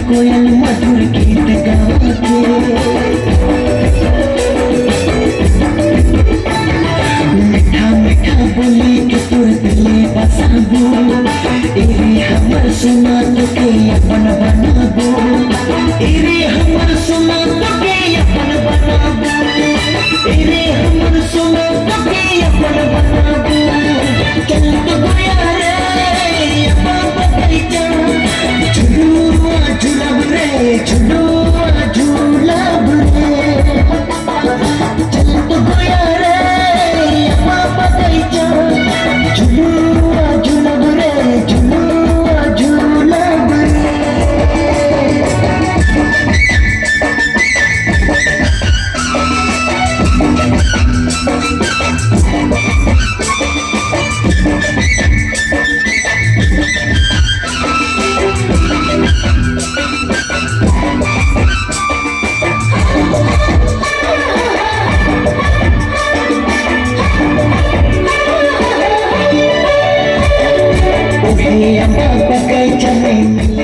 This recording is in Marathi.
कोयल मधुर गीत गाके मीठा मीठा बोली के तोर दिले बसाबो एरे हमर सुना तो के अपन बनाबो एरे हमर सुना तो के अपन बनाबो एरे हमर सुना तो के अपन बनाबो चल तो गया रे अपन बताई जा झूलब रे झूलब रे चल तो गया रे अम्मा बताई जा झूलब रे झूलब रे